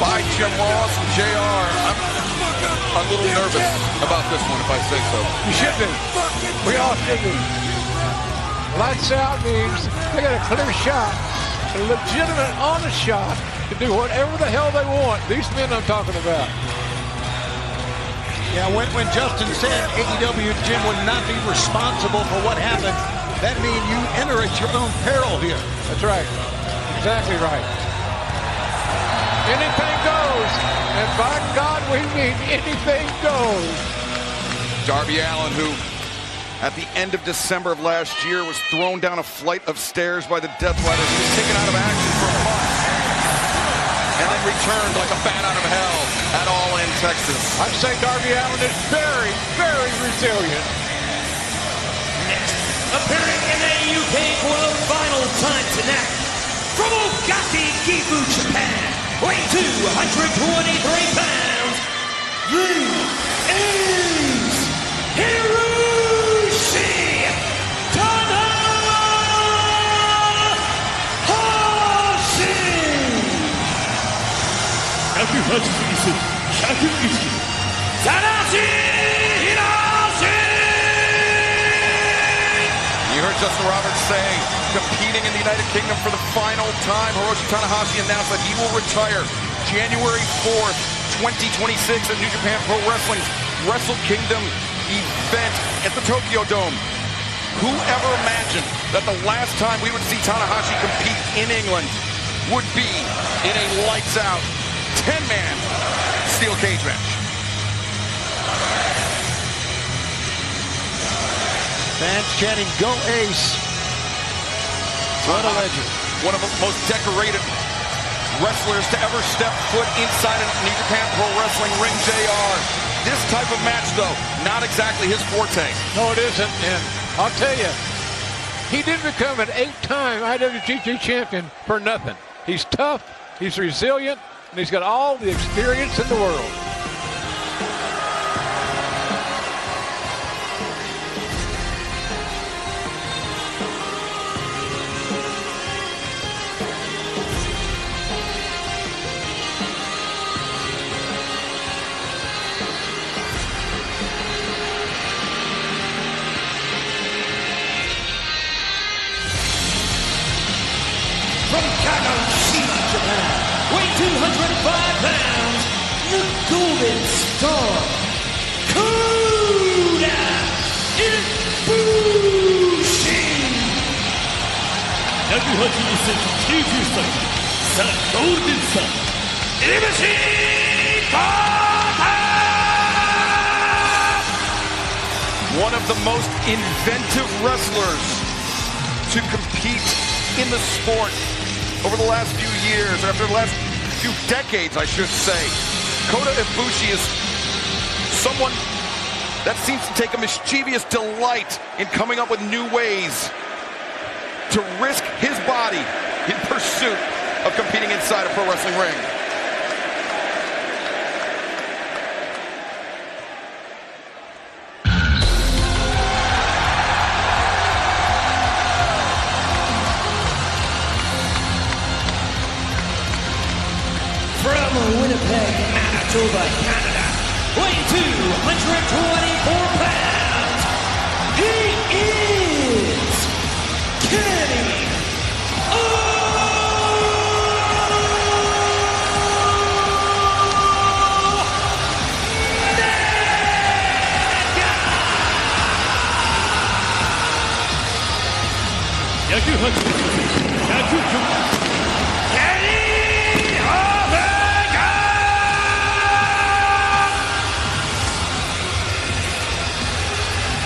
by Jim Ross and JR. I'm a little nervous about this one, if I say so.
You should be. We all should be. Lights out means they got a clear shot, a legitimate, honest shot to do whatever the hell they want. These men I'm talking about.
Yeah, when Justin said AEW, Jim, would not be responsible for what happened, that means you enter at your own peril here.
That's right. Exactly right. Anything goes. And by God, we mean anything goes.
Darby Allin, who at the end of December of last year was thrown down a flight of stairs by the Death Riders, he was taken out of action for months and then returned like a bat out of hell at All In, Texas.
I'd say Darby Allin is very, very resilient.
Next, appearing in the UK for the final time tonight, from Ogaki, Gifu, Japan, weighing 223 pounds, is Hiroshi Takahashi!
181cm101
Tanahashi Hiroshi!
You heard Justin Roberts say, competing in the United Kingdom for the final time, Hiroshi Tanahashi announced that he will retire January 4th, 2026 at New Japan Pro Wrestling's Wrestle Kingdom event at the Tokyo Dome. Whoever imagined that the last time we would see Tanahashi compete in England would be in a lights-out 10-man steel cage match?
Fans chanting, "Go Ace." What a legend.
One of the most decorated wrestlers to ever step foot inside a New Japan Pro Wrestling ring, JR. This type of match, though, not exactly his forte.
No, it isn't. And I'll tell you, he didn't become an 8-time IWGP champion for nothing. He's tough, he's resilient, and he's got all the experience in the world.
From Kagoshima, Japan, weighing 205 pounds, the Golden Star, Kota Ibushi!
181cm、90歳、ザ・ゴールデンスター、
One of the most inventive wrestlers to compete in the sport over the last few years, after the last few decades, I should say. Kota Ibushi is someone that seems to take a mischievous delight in coming up with new ways to risk his body in pursuit of competing inside a pro wrestling ring.
From Winnipeg, Manitoba, Canada, weighing 224 pounds, he is Kenny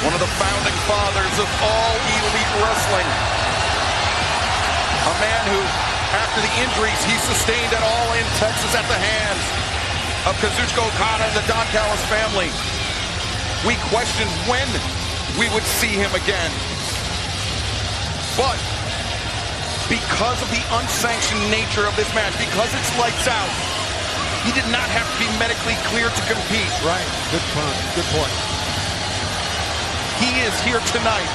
One of the founding fathers of all elite wrestling. A man who, after the injuries he sustained at All In Texas at the hands of Kazuchika Okada and the Don Callis family, we questioned when we would see him again. But because of the unsanctioned nature of this match, because it's lights out, he did not have to be medically cleared to compete.
Right, good point, good point.
He is here tonight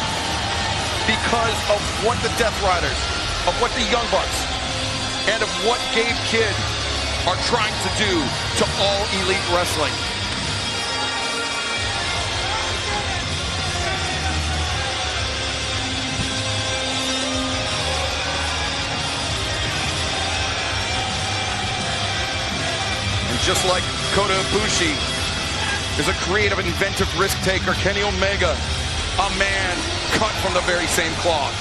because of what the Death Riders, of what the Young Bucks, and of what Gabe Kidd are trying to do to all elite wrestling. And just like Kota Ibushi is a creative, inventive risk taker, Kenny Omega, a man cut from the very same cloth.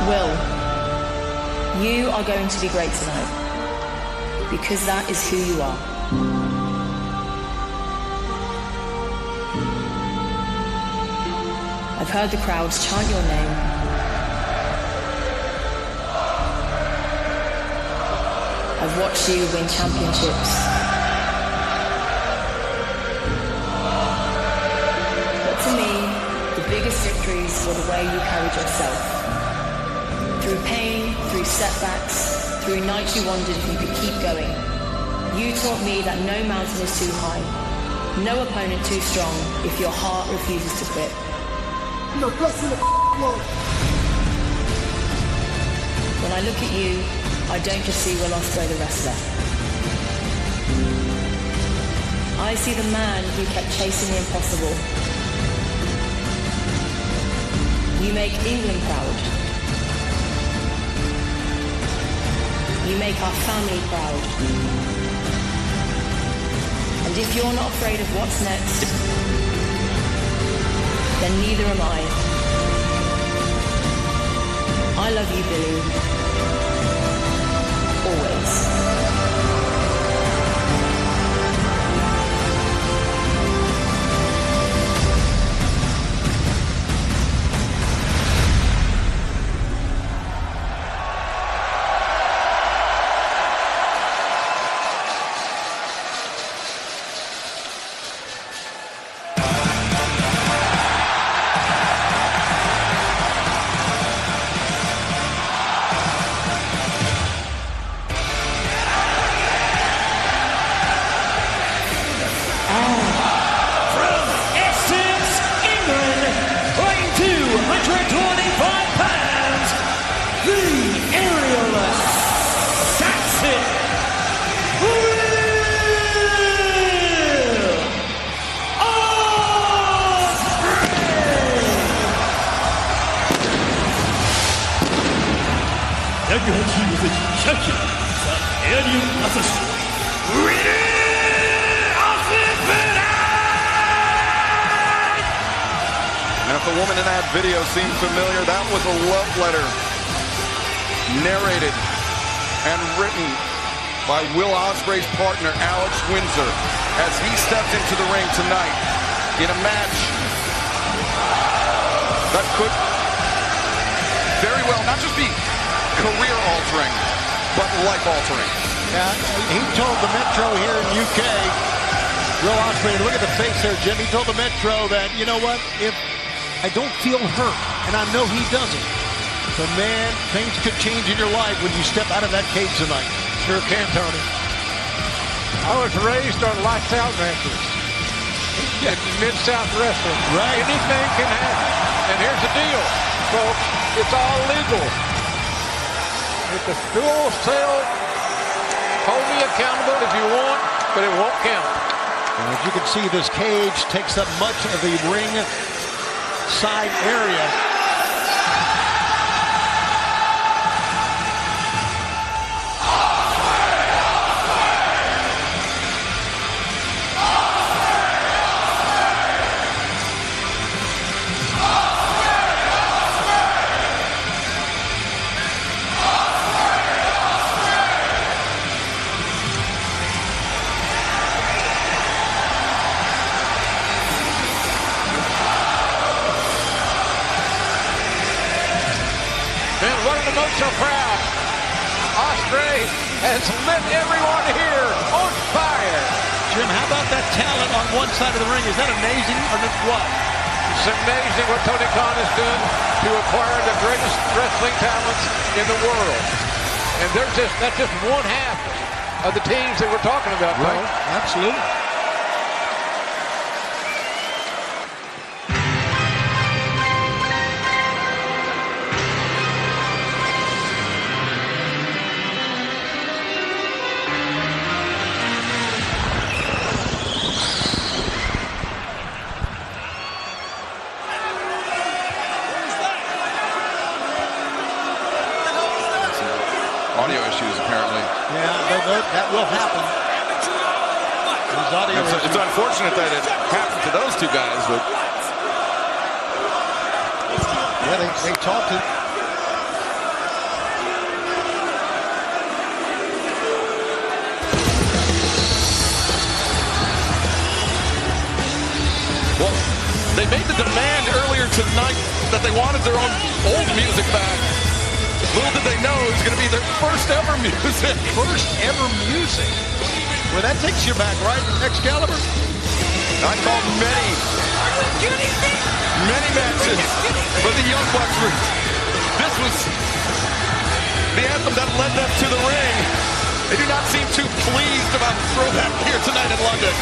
Will, you are going to be great tonight, because that is who you are. I've heard the crowds chant your name. I've watched you win championships. But to me, the biggest victories were the way you carried yourself. Through pain, through setbacks, through nights you wondered if you could keep going. You taught me that no mountain is too high, no opponent too strong if your heart refuses to quit.
You're blessing the Lord.
When I look at you, I don't just see Will Ospreay the wrestler. I see the man who kept chasing the impossible. You make England proud. You make our family proud. And if you're not afraid of what's next, then neither am I. I love you, Billy. Always.
And if the woman in that video seems familiar, that was a love letter narrated and written by Will Ospreay's partner, Alex Windsor, as he steps into the ring tonight in a match that could very well not just be career-altering, but life-altering.
Yeah, he told the Metro here in UK, Will Ospreay, look at the face there, Jim. He told the Metro that, you know what, if I don't feel hurt, and I know he doesn't, but man, things could change in your life when you step out of that cage tonight.
Sure can, Tony. I was raised on lights out matches. Mid-South wrestling.
Right.
Anything can happen. And here's the deal, folks. It's all legal. It's a full sale. Hold me accountable if you want, but it won't count.
And as you can see, this cage takes up much of the ring side area.
Emotional crowd. Ospreay has lit everyone here on fire.
Jim, how about that talent on one side of the ring? Is that amazing or what?
It's amazing what Tony Khan has done to acquire the greatest wrestling talents in the world. And that's just one half of the teams that we're talking about,
right?
Tony.
Absolutely.
Audio issues, apparently.
Yeah, that will happen.
It's unfortunate that it happened to those two guys, but
yeah, they talked it.
Well, they made the demand earlier tonight that they wanted their own old music back. Little did they know it was going to be their first ever music.
First ever music. Well, that takes you back, right, Excalibur?
I called many matches for the Young Bucks. This was the anthem that led them to the ring. They do not seem too pleased about throwback here tonight in London.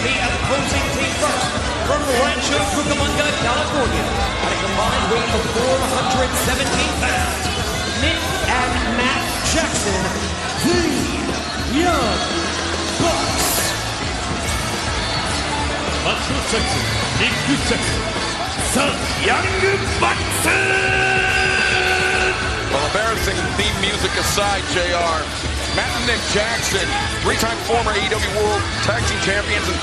The opposing team first, from Rancho Cucamonga, California, at a combined weight of 417 pounds, Nick and Matt Jackson, the Young Bucks. Macho Jackson, Nick Jackson, the Young Bucks.
Well, embarrassing theme music aside, JR, Matt and Nick Jackson, three-time former AEW World Tag Team Champions, and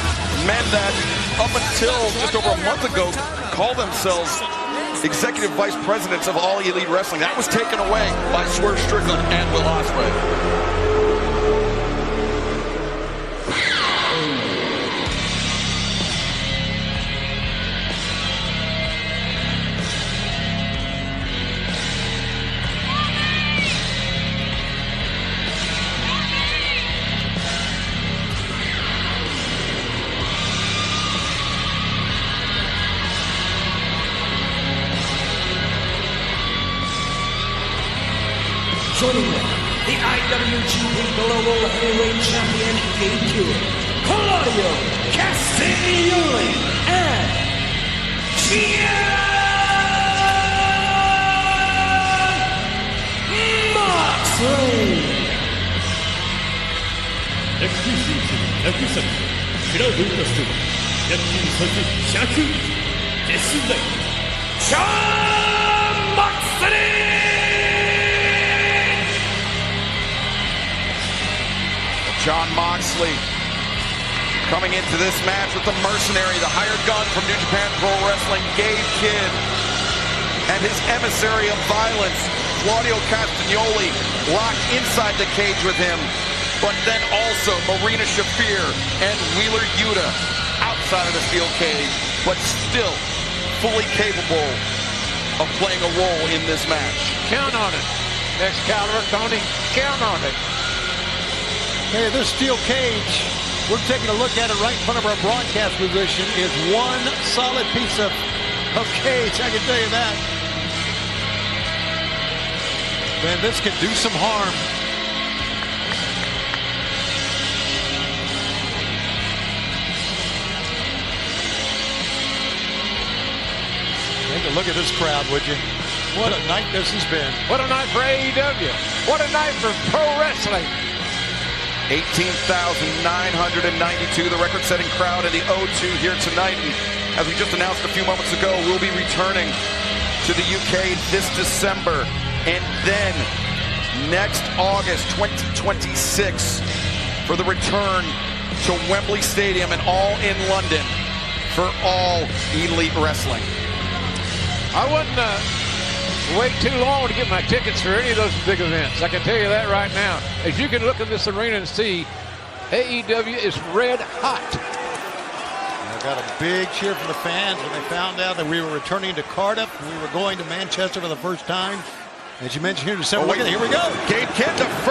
men that up until just over a month ago called themselves Executive Vice Presidents of All Elite Wrestling. That was taken away by Swerve Strickland and Will Ospreay.
Joining them, the IWGP Global Heavyweight Champion, Claudio Castagnoli, and Gian Mone.
落札クラウドカスト躍進させ100デスライシャーン・マックスリー
John Moxley coming into this match with the mercenary, the hired gun from New Japan Pro Wrestling, Gabe Kidd, and his emissary of violence, Claudio Castagnoli, locked inside the cage with him, but then also Marina Shafir and Wheeler Yuta outside of the steel cage, but still fully capable of playing a role in this match.
Count on it. Excalibur, Tony, count on it.
Hey, this steel cage, we're taking a look at it right in front of our broadcast position, is one solid piece of cage, I can tell you that. Man, this can do some harm. Take a look at this crowd, would you? What a night this has been.
What a night for AEW. What a night for pro wrestling.
18,992, the record-setting crowd in the O2 here tonight. And as we just announced a few moments ago, we'll be returning to the UK this December. And then next August 2026 for the return to Wembley Stadium and all in London for all Elite Wrestling.
I wouldn't wait too long to get my tickets for any of those big events. I can tell you that right now. As you can look at this arena and see, AEW is red hot.
I got a big cheer from the fans when they found out that we were returning to Cardiff. We were going to Manchester for the first time. As you mentioned here in December, here we go.
Gabe Kidd to